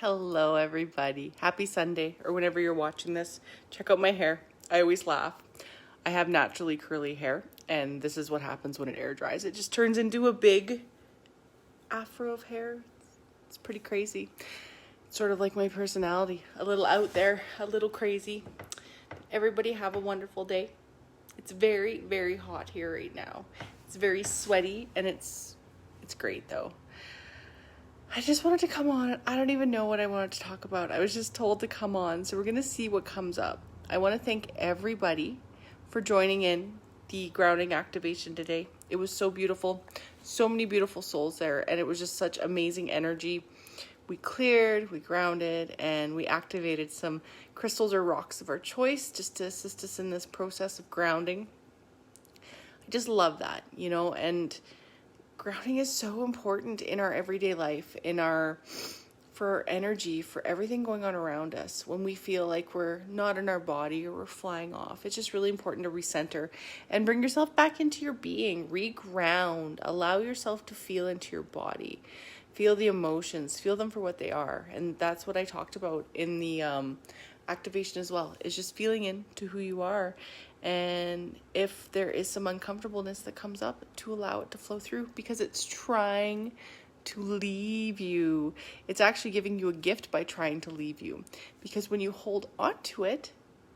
Hello, everybody. Happy Sunday, or whenever you're watching this. Check out my hair. I always laugh. I have naturally curly hair, and this is what happens when it air dries. It just turns into a big afro of hair. It's pretty crazy. It's sort of like my personality. A little out there, a little crazy. Everybody have a wonderful day. It's very, very hot here right now. It's very sweaty, and it's great, though. I just wanted to come on. I don't even know what I wanted to talk about. I was just told to come on, so we're going to see what comes up. I want to thank everybody for joining in the grounding activation today. It was so beautiful. So many beautiful souls there, and it was just such amazing energy. We cleared, we grounded, and we activated some crystals or rocks of our choice just to assist us in this process of grounding. I just love that, and grounding is so important in our everyday life, for our energy, for everything going on around us. When we feel like we're not in our body or we're flying off, it's just really important to recenter and bring yourself back into your being, reground, allow yourself to feel into your body, feel the emotions, feel them for what they are. And that's what I talked about in the activation as well, is just feeling into who you are. And if there is some uncomfortableness that comes up, to allow it to flow through, because it's trying to leave you. It's actually giving you a gift by trying to leave you, because when you hold on to it,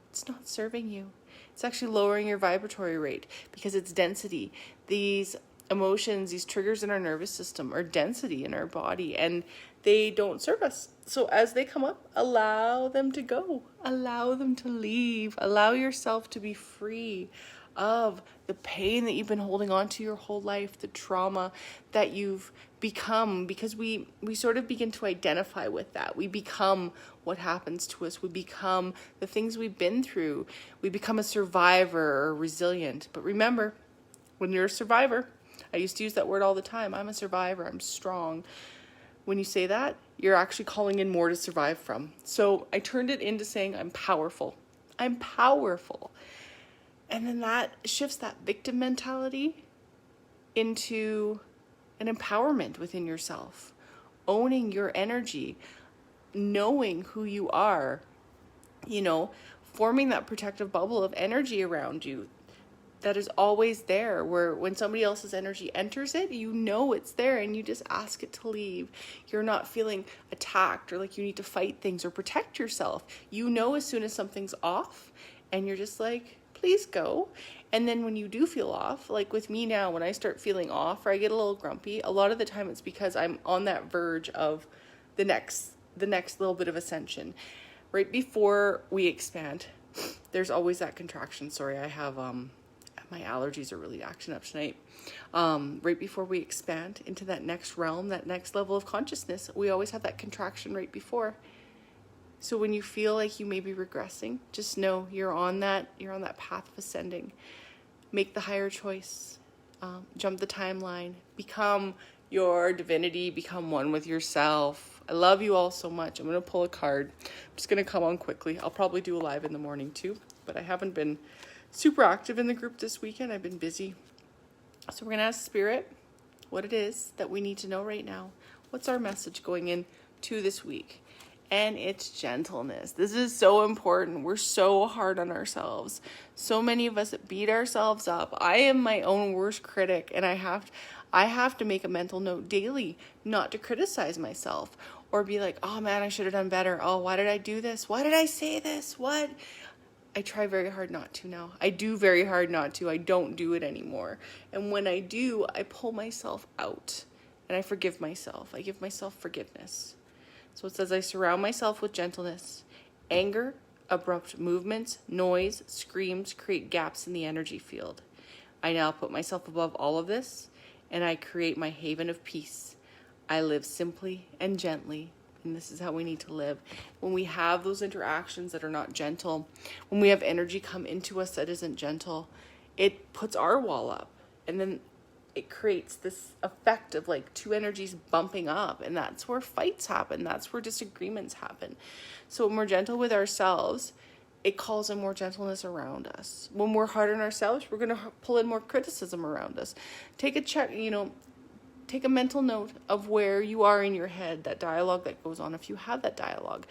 it's not serving you. It's actually lowering your vibratory rate, because it's density. These emotions, these triggers in our nervous system are density in our body, and they don't serve us. So as they come up, allow them to go. Allow them to leave. Allow yourself to be free of the pain that you've been holding on to your whole life, the trauma that you've become, because we sort of begin to identify with that. We become what happens to us. We become the things we've been through. We become a survivor or resilient. But remember, when you're a survivor, I used to use that word all the time. I'm a survivor. I'm strong. When you say that, you're actually calling in more to survive from. So I turned it into saying I'm powerful. I'm powerful. And then that shifts that victim mentality into an empowerment within yourself, owning your energy, knowing who you are, forming that protective bubble of energy around you that is always there, where when somebody else's energy enters it, it's there, and you just ask it to leave. You're not feeling attacked or like you need to fight things or protect yourself. As soon as something's off, and you're just like, please go. And then when you do feel off, like with me now, when I start feeling off or I get a little grumpy, a lot of the time it's because I'm on that verge of the next little bit of ascension. Right before we expand, there's always that contraction. Sorry, I have my allergies are really acting up tonight. Right before we expand into that next realm, that next level of consciousness, we always have that contraction right before. So when you feel like you may be regressing, just know you're on that path of ascending. Make the higher choice. Jump the timeline. Become your divinity. Become one with yourself. I love you all so much. I'm going to pull a card. I'm just going to come on quickly. I'll probably do a live in the morning too, but I haven't been super active in the group this weekend. I've been busy. So we're going to ask Spirit what it is that we need to know right now. What's our message going into this week? And it's gentleness. This is so important. We're so hard on ourselves. So many of us beat ourselves up. I am my own worst critic, and I have to make a mental note daily not to criticize myself or be like, oh man, I should have done better. Oh, why did I do this? Why did I say this? What? I try very hard not to now. I do very hard not to. I don't do it anymore. And when I do, I pull myself out and I forgive myself. I give myself forgiveness. So it says, I surround myself with gentleness. Anger, abrupt movements, noise, screams create gaps in the energy field. I now put myself above all of this, and I create my haven of peace. I live simply and gently, and this is how we need to live. When we have those interactions that are not gentle, when we have energy come into us that isn't gentle, it puts our wall up, and then it creates this effect of like two energies bumping up, and that's where fights happen. That's where disagreements happen. So when we're gentle with ourselves, it calls in more gentleness around us. When we're hard on ourselves, we're going to pull in more criticism around us. Take a check, take a mental note of where you are in your head, that dialogue that goes on, if you have that dialogue.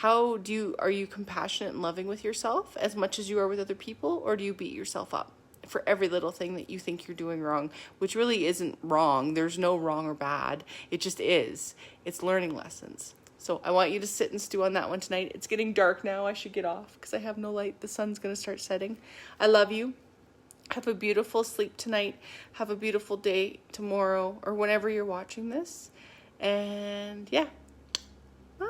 Are you compassionate and loving with yourself as much as you are with other people, or do you beat yourself up for every little thing that you think you're doing wrong, which really isn't wrong? There's no wrong or bad. It just is. It's learning lessons. So I want you to sit and stew on that one tonight. It's getting dark now. I should get off because I have no light. The sun's going to start setting. I love you. Have a beautiful sleep tonight. Have a beautiful day tomorrow or whenever you're watching this. And yeah, bye.